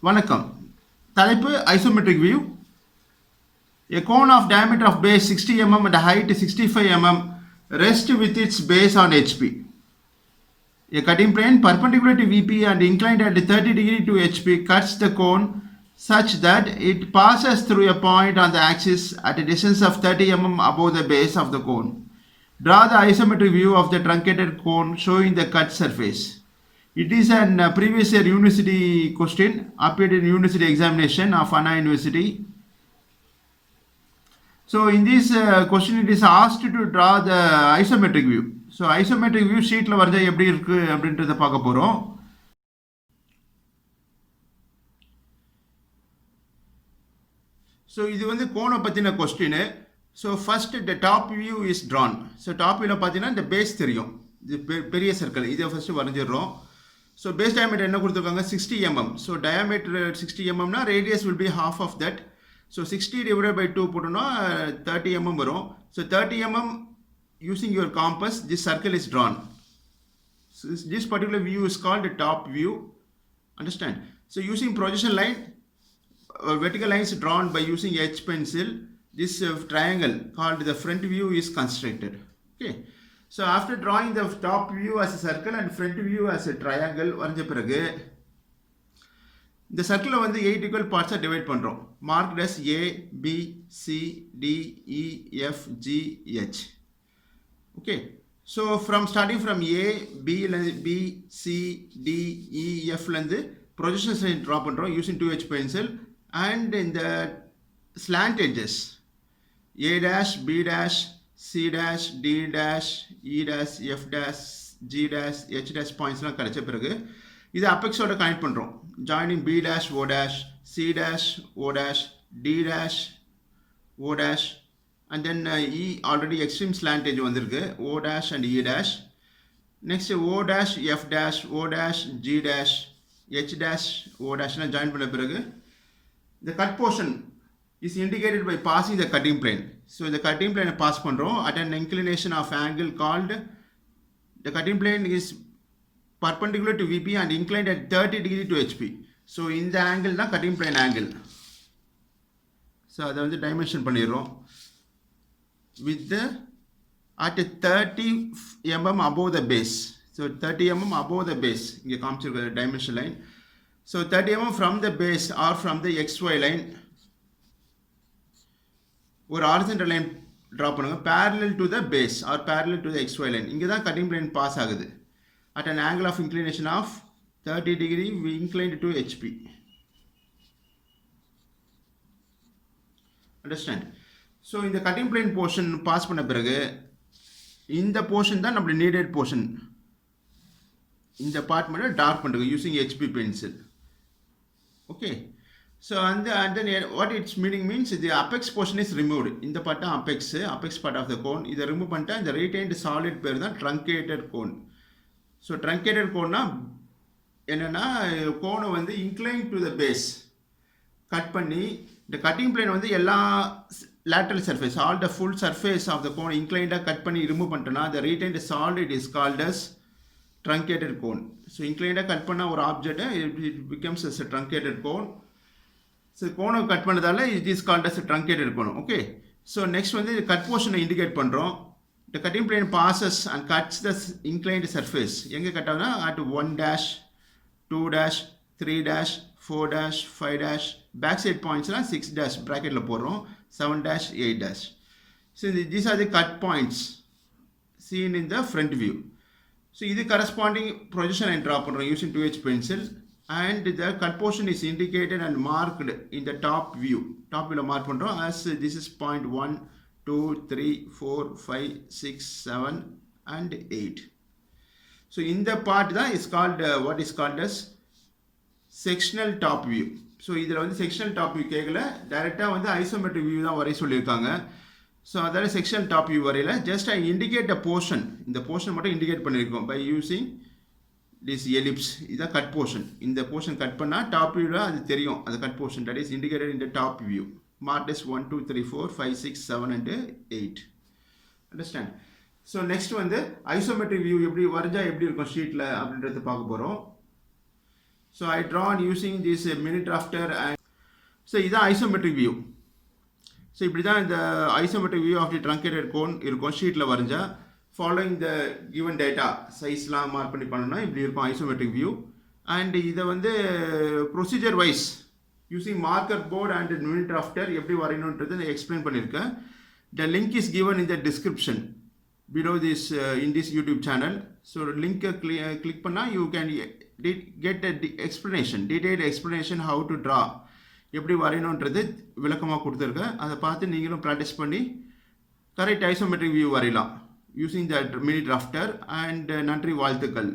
வணக்கம். தலைப்பு isometric view. A cone of diameter of base 60 mm and height 65 mm rests with its base on HP. A cutting plane perpendicular to VP and inclined at 30 degree to HP cuts the cone such that it passes through a point on the axis at a distance of 30 mm above the base of the cone. Draw the isometric view of the truncated cone showing the cut surface. It is an previous year university question appeared in university examination of Anna University. So in this question it is asked to draw the isometric view. So isometric view sheetல வரைஞ்சா எப்படி இருக்கு அப்படின்றத பார்க்க போறோம். So இது வந்து கோண பத்தின question. So first the top view is drawn. So top viewல பார்த்தீங்கன்னா இந்த பேஸ் தெரியும். இது பெரிய சர்க்கிள். இதை ஃபர்ஸ்ட் வரைஞ்சிடுறோம். So base diameter என்ன கொடுத்திருக்காங்க 60 mm. So diameter 60 mm னா radius will be half of that. So 60 divided by 2 போட்டோம்னா 30 mm வரும். So 30 mm using your compass this circle is drawn. So this particular view is called the top view. Understand? So using projection line vertical lines drawn by using H pencil, this triangle called the front view is constructed. Okay. So after drawing the top view as a circle and front view as a triangle வரைஞ்ச பிறகு இந்த சர்க்கிளை வந்து 8 equal parts divide பண்றோம். Marked as A, B, C, D, E, F, G, H. Okay. So starting from A, B, C, D, E, F ல இருந்து projection line draw பண்றோம் using 2H pencil and in the slant edges A dash, B dash, C dash, D dash, E dash, F dash, G dash, H dash பாயிண்ட்ஸ்லாம் கிடைச்ச பிறகு இது அப்பெக்ஸோட connect பண்ணுறோம். Joining B dash, O dash, C dash, O dash, D dash, O dash and then E already extreme slant edge வந்திருக்கு O dash and E dash. Next O dash, F dash, O dash, G dash, H dash, O dashலாம் join பண்ண பிறகு the cut portion is indicated by passing the cutting plane. So the cutting plane pass பண்றோம் at an inclination of angle called the cutting plane is perpendicular to VP and inclined at 30 degree to HP. So இந்த angle தான் cutting plane angle. So அதை வந்து dimension பண்ணிடுறோம் with the at 30 mm above the base. So 30 mm above the base இங்கே காமிச்சிருக்கிற dimension line. So 30 mm from the base or from the XY line ஒரு horizontal line draw பண்ணுங்க parallel to the base or parallel to the XY line. இங்கே தான் cutting plane pass ஆகுது at an angle of inclination of 30 degree we inclined to HP. Understand? So இந்த cutting plane portion pass பண்ண பிறகு இந்த portion தான் நம்மளுடைய needed portion. இந்த part மட்டும் dark பண்ணுங்க using HB pencil. Okay. So and then what its meaning means the apex portion is removed. இந்த part apex part of the cone இதை remove பண்ணிட்டா இந்த retained solid பேர் தான் truncated cone. So truncated cone னா என்னன்னா கோனை வந்து inclined to the base cut பண்ணி இந்த cutting plane வந்து எல்லா lateral surface all the full surface of the cone inclined cut பண்ணி remove பண்ணிட்டோம்னா the retained solid is called as truncated cone. So inclined cut பண்ண ஒரு object it becomes as a truncated cone. So கோனை cut பண்ணதால it is called as a truncated cone. Okay. So next வந்து cut portion indicate பண்றோம். The cutting plane passes and cuts the inclined surface. எங்க cut ஆகுதுன்னா at 1 dash, 2 dash, 3 dash, 4 dash, 5 dash, back side pointsலாம் 6 dash bracketல போடுறோம் 7 dash, 8 dash. So these are the cut points seen in the front view. So இது corresponding projection line draw பண்றோம் using 2H pencil. And the cut portion is indicated and marked in the top view. Top view mark பண்றோம் as this is point 1, 2, 3, 4, 5, 6, 7 and 8. So in the part that is called what is called as sectional top view. So இதில் வந்து sectional top view கேட்கல டைரெக்டாக வந்து isometric view தான் வரைய சொல்லியிருக்காங்க. So அதால sectional top view வரையில just I indicate the portion. இந்த portion மட்டும் indicate பண்ணியிருக்கோம் by using this ellipse. இதான் cut portion. இந்த portion கட் பண்ணா top viewல அது தெரியும் அது cut portion that is indicated in the top view. Marked as 1, 2, 3, 4, 5, 6, 7 and 8. Understand? So next வந்து isometric view எப்படி வரைஞ்சா எப்படி இருக்கும் ஷீட்ல அப்படின்றத பார்க்க போறோம். So I drawn using this mini drafter and so இதான் isometric view. ஸோ இப்படி தான் இந்த isometric view of the truncated cone இருக்கும் ஷீட்டில் வரைஞ்சா ஃபாலோயிங் த கிவன் டேட்டா சைஸ்லாம் மார்க் பண்ணி பண்ணணும்னா இப்படி இருக்கும் ஐசோமெட்ரிக் வியூ. அண்ட் இதை வந்து procedure wise using marker board and mini drafter எப்படி வரையணுன்றது நான் எக்ஸ்பிளைன் பண்ணியிருக்கேன். The link is given in the description below this in this YouTube channel. So link click பண்ணா you can get a detailed explanation how to draw எப்படி வரையணுன்றது விளக்கமாக கொடுத்துருக்கேன். அதை பார்த்து நீங்களும் ப்ராக்டிஸ் பண்ணி கரெக்ட் ஐசோமெட்ரிக் வியூ வரையலாம் using the mini drafter. And நன்றி, வாழ்த்துக்கள்.